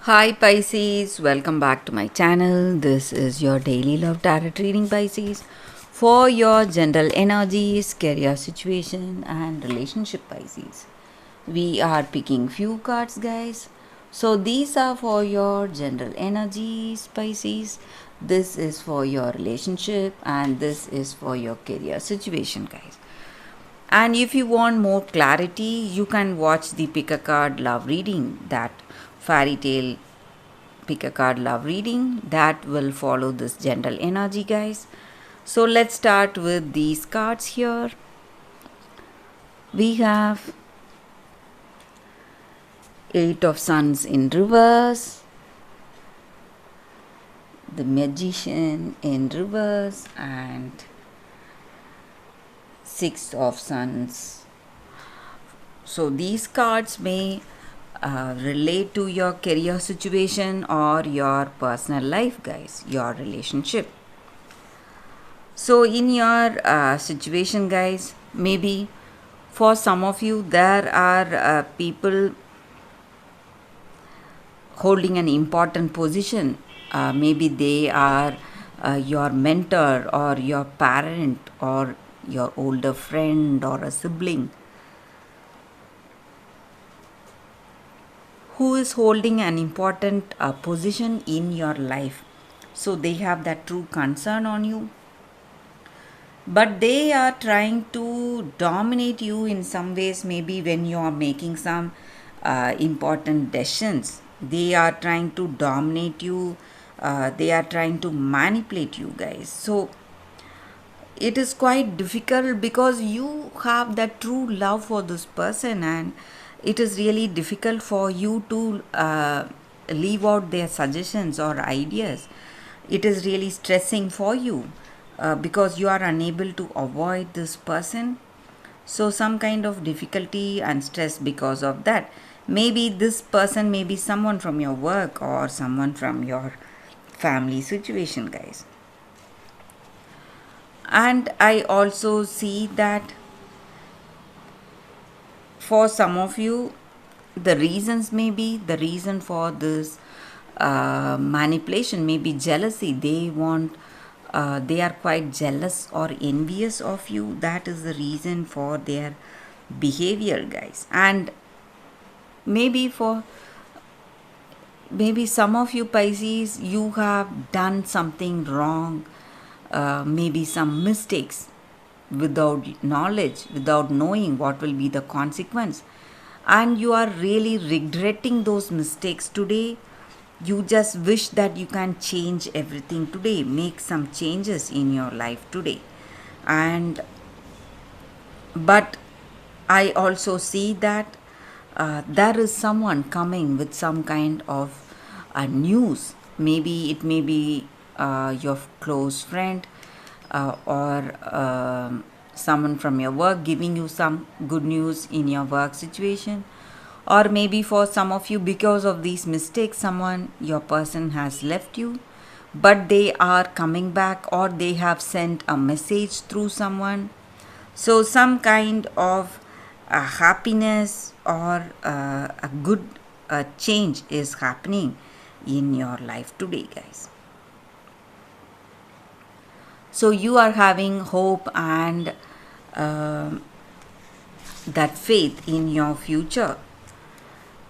Hi Pisces, welcome back to my channel. This is your daily love tarot reading, Pisces, for your general energies, career situation and relationship, Pisces. We are picking few cards, guys. So these are for your general energies, Pisces. This is for your relationship and this is for your career situation, guys. And if you want more clarity, you can watch the pick a card love reading, that fairy tale pick a card love reading that will follow this general energy, guys. So let's start with these cards here. We have Eight of Suns in reverse, the Magician in reverse, and Six of Suns. So these cards may relate to your career situation or your personal life, guys, your relationship. So in your situation, guys, maybe for some of you there are people holding an important position. Maybe they are your mentor or your parent or your older friend or a sibling who is holding an important position in your life. So they have that true concern on you, but they are trying to dominate you in some ways. Maybe when you are making some important decisions, they are trying to dominate you, they are trying to manipulate you, guys. So it is quite difficult because you have that true love for this person, and it is really difficult for you to leave out their suggestions or ideas. It is really stressing for you because you are unable to avoid this person. So some kind of difficulty and stress because of that. Maybe this person may be someone from your work or someone from your family situation, guys. And I also see that for some of you, the reasons may be the reason for this manipulation, may be jealousy. They are quite jealous or envious of you. That is the reason for their behavior, guys. And maybe for maybe some of you Pisces, you have done something wrong, maybe some mistakes, without knowledge, without knowing what will be the consequence, and you are really regretting those mistakes today. You just wish that you can change everything today, make some changes in your life today. And but I also see that there is someone coming with some kind of news. Maybe it may be your close friend or someone from your work giving you some good news in your work situation. Or maybe for some of you, because of these mistakes, someone, your person has left you, but they are coming back, or they have sent a message through someone. So some kind of happiness or a good change is happening in your life today, guys. So you are having hope and that faith in your future.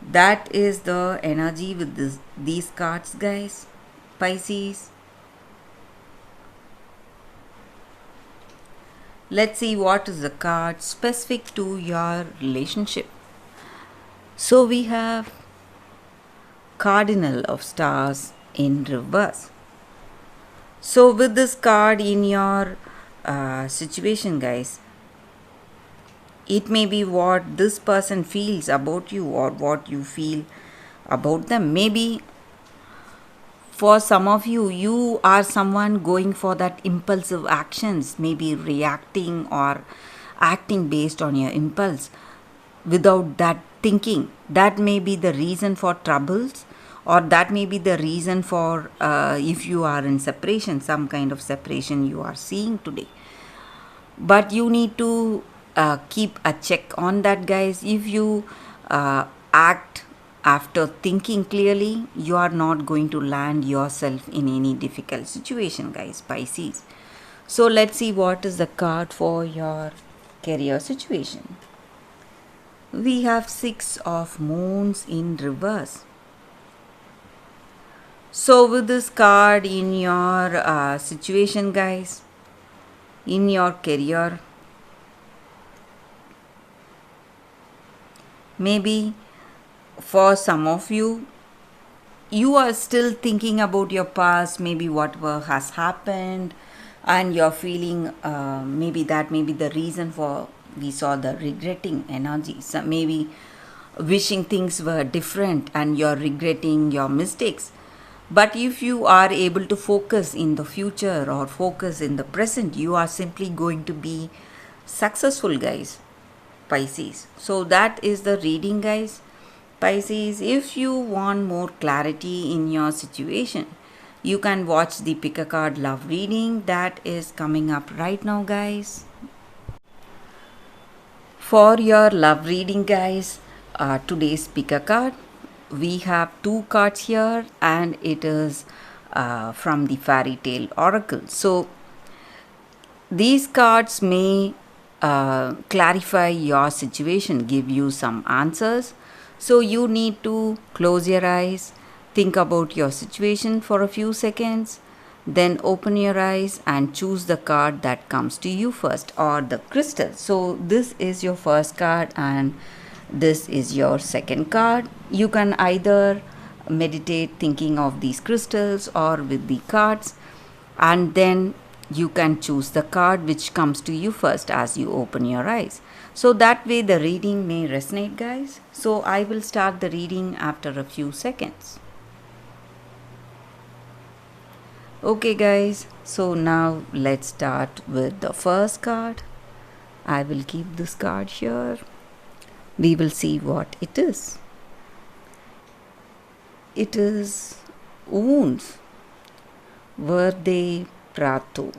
That is the energy with these cards, guys, Pisces. Let's see what is the card specific to your relationship. So we have Cardinal of Stars in reverse. So with this card in your situation, guys, it may be what this person feels about you or what you feel about them. Maybe for some of you, you are someone going for that impulsive actions, maybe reacting or acting based on your impulse without that thinking. That may be the reason for troubles, or that may be the reason for if you are in separation, some kind of separation you are seeing today. But you need to keep a check on that, guys. If you act after thinking clearly, you are not going to land yourself in any difficult situation, guys, Pisces. So let's see what is the card for your career situation. We have Six of Moons in reverse. So with this card in your situation, guys, in your career, maybe for some of you, you are still thinking about your past, maybe whatever has happened, and you're feeling maybe that may be the reason for we saw the regretting energy. So maybe wishing things were different and you're regretting your mistakes. But if you are able to focus in the future or focus in the present, you are simply going to be successful, guys, Pisces. So that is the reading, guys. Pisces, if you want more clarity in your situation, you can watch the pick a card love reading that is coming up right now, guys. For your love reading, guys, today's pick a card, we have two cards here, and it is from the fairy tale oracle. So these cards may clarify your situation, give you some answers. So you need to close your eyes, think about your situation for a few seconds, then open your eyes and choose the card that comes to you first, or the crystal. So this is your first card and this is your second card. You can either meditate thinking of these crystals or with the cards, and then you can choose the card which comes to you first as you open your eyes. So that way the reading may resonate, guys. So I will start the reading after a few seconds. Okay, guys, so now let's start with the first card. I will keep this card here. We will see what it is. It is Wounds, Verde Prato.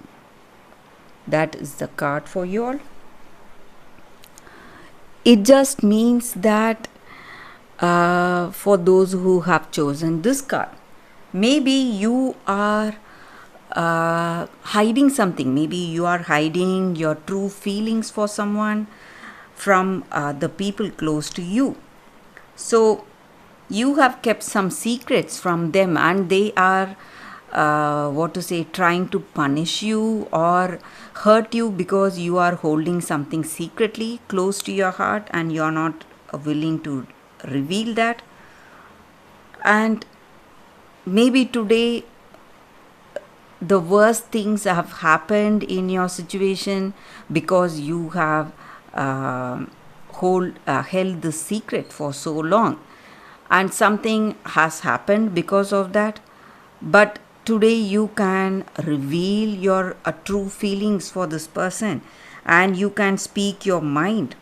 That is the card for you all. It just means that for those who have chosen this card, maybe you are hiding something. Maybe you are hiding your true feelings for someone from the people close to you. So you have kept some secrets from them, and they are trying to punish you or hurt you because you are holding something secretly close to your heart and you are not willing to reveal that. And maybe today the worst things have happened in your situation because you have held the secret for so long, and something has happened because of that. But today you can reveal your true feelings for this person and you can speak your mind.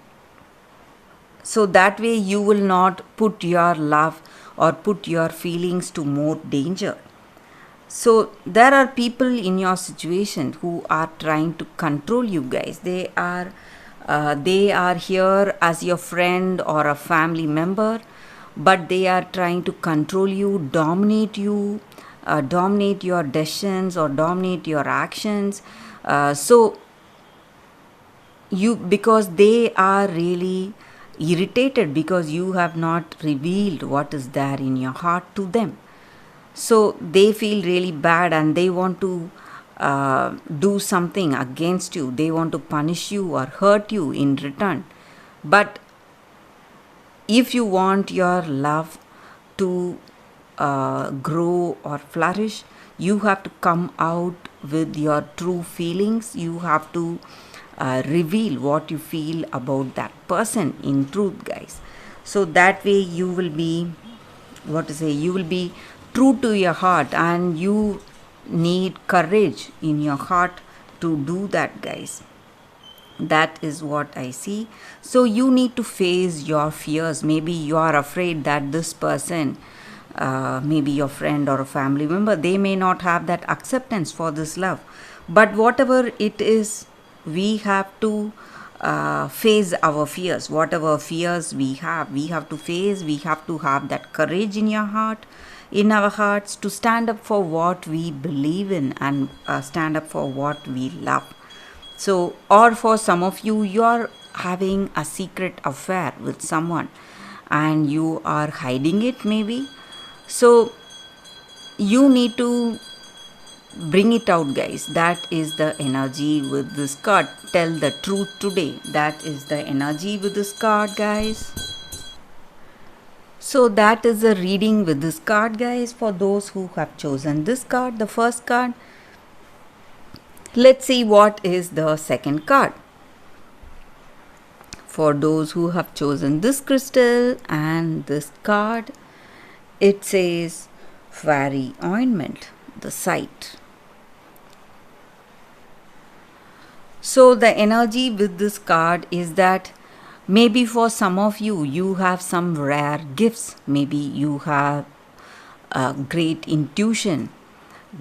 So that way you will not put your love or put your feelings to more danger. So there are people in your situation who are trying to control you, guys. They are here as your friend or a family member, but they are trying to control you, dominate you, dominate your decisions or dominate your actions. Because they are really irritated because you have not revealed what is there in your heart to them. So they feel really bad and they want to do something against you. They want to punish you or hurt you in return. But if you want your love to grow or flourish, you have to come out with your true feelings. You have to reveal what you feel about that person in truth, guys. So that way you will be true to your heart, and you need courage in your heart to do that, guys. That is what I see. So you need to face your fears. Maybe you are afraid that this person, maybe your friend or a family member, they may not have that acceptance for this love. But whatever it is, we have to face our fears. Whatever fears we have to face. We have to have that courage in your heart, in our hearts, to stand up for what we believe in, and stand up for what we love. So, or for some of you, you're having a secret affair with someone and you are hiding it, maybe. So, you need to bring it out, guys. That is the energy with this card. Tell the truth today. That is the energy with this card, guys. So that is the reading with this card, guys, for those who have chosen this card, the first card. Let's see what is the second card. For those who have chosen this crystal and this card, it says fairy ointment, the sight. So the energy with this card is that maybe for some of you, you have some rare gifts. Maybe you have a great intuition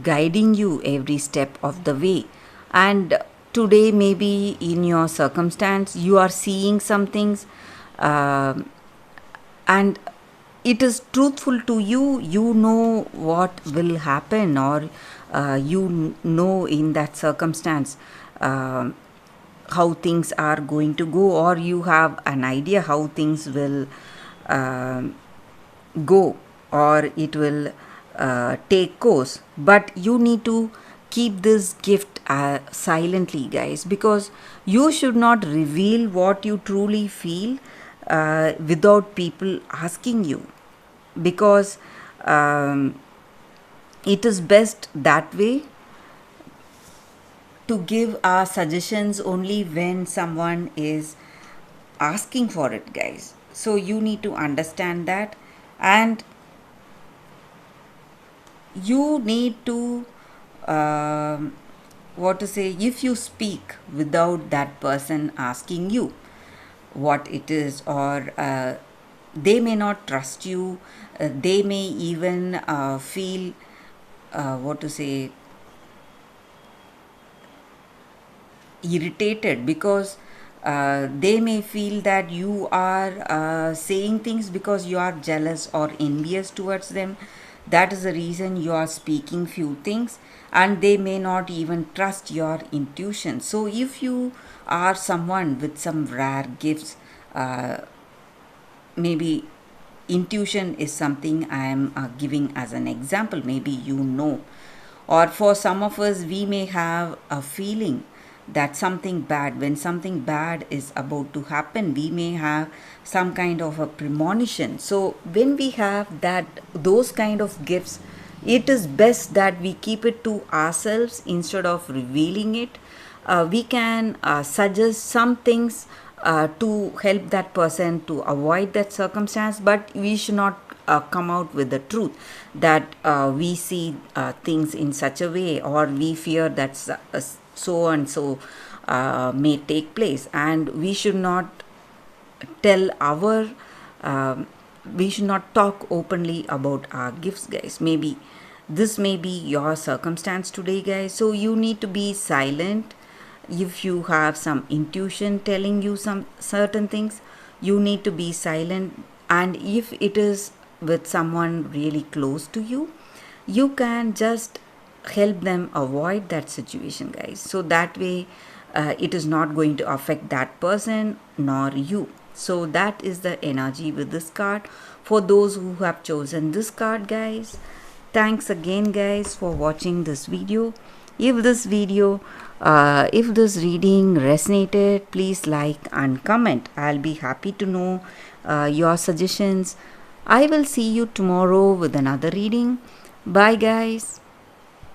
guiding you every step of the way. And today, maybe in your circumstance, you are seeing some things and it is truthful to you. You know what will happen, or you know in that circumstance how things are going to go, or you have an idea how things will go, or it will take course. But you need to keep this gift silently, guys, because you should not reveal what you truly feel without people asking you, because it is best that way to give our suggestions only when someone is asking for it, guys. So you need to understand that, and you need to if you speak without that person asking you what it is, or they may not trust you, they may even feel irritated, because they may feel that you are saying things because you are jealous or envious towards them. That is the reason you are speaking few things, and they may not even trust your intuition. So if you are someone with some rare gifts, maybe intuition is something I am giving as an example. Maybe you know, or for some of us, we may have a feeling that something bad, when something bad is about to happen, we may have some kind of a premonition. So when we have those kind of gifts, it is best that we keep it to ourselves instead of revealing it. We can suggest some things to help that person to avoid that circumstance, but we should not come out with the truth that we see things in such a way, or we fear that so and so may take place, and we should not tell we should not talk openly about our gifts, guys. Maybe this may be your circumstance today, guys. So you need to be silent. If you have some intuition telling you some certain things, you need to be silent. And if it is with someone really close to you, you can just help them avoid that situation, guys. So that way it is not going to affect that person nor you. So that is the energy with this card. For those who have chosen this card, guys, thanks again, guys, for watching this video. If this video if this reading resonated, please like and comment. I'll be happy to know your suggestions. I will see you tomorrow with another reading. Bye, guys.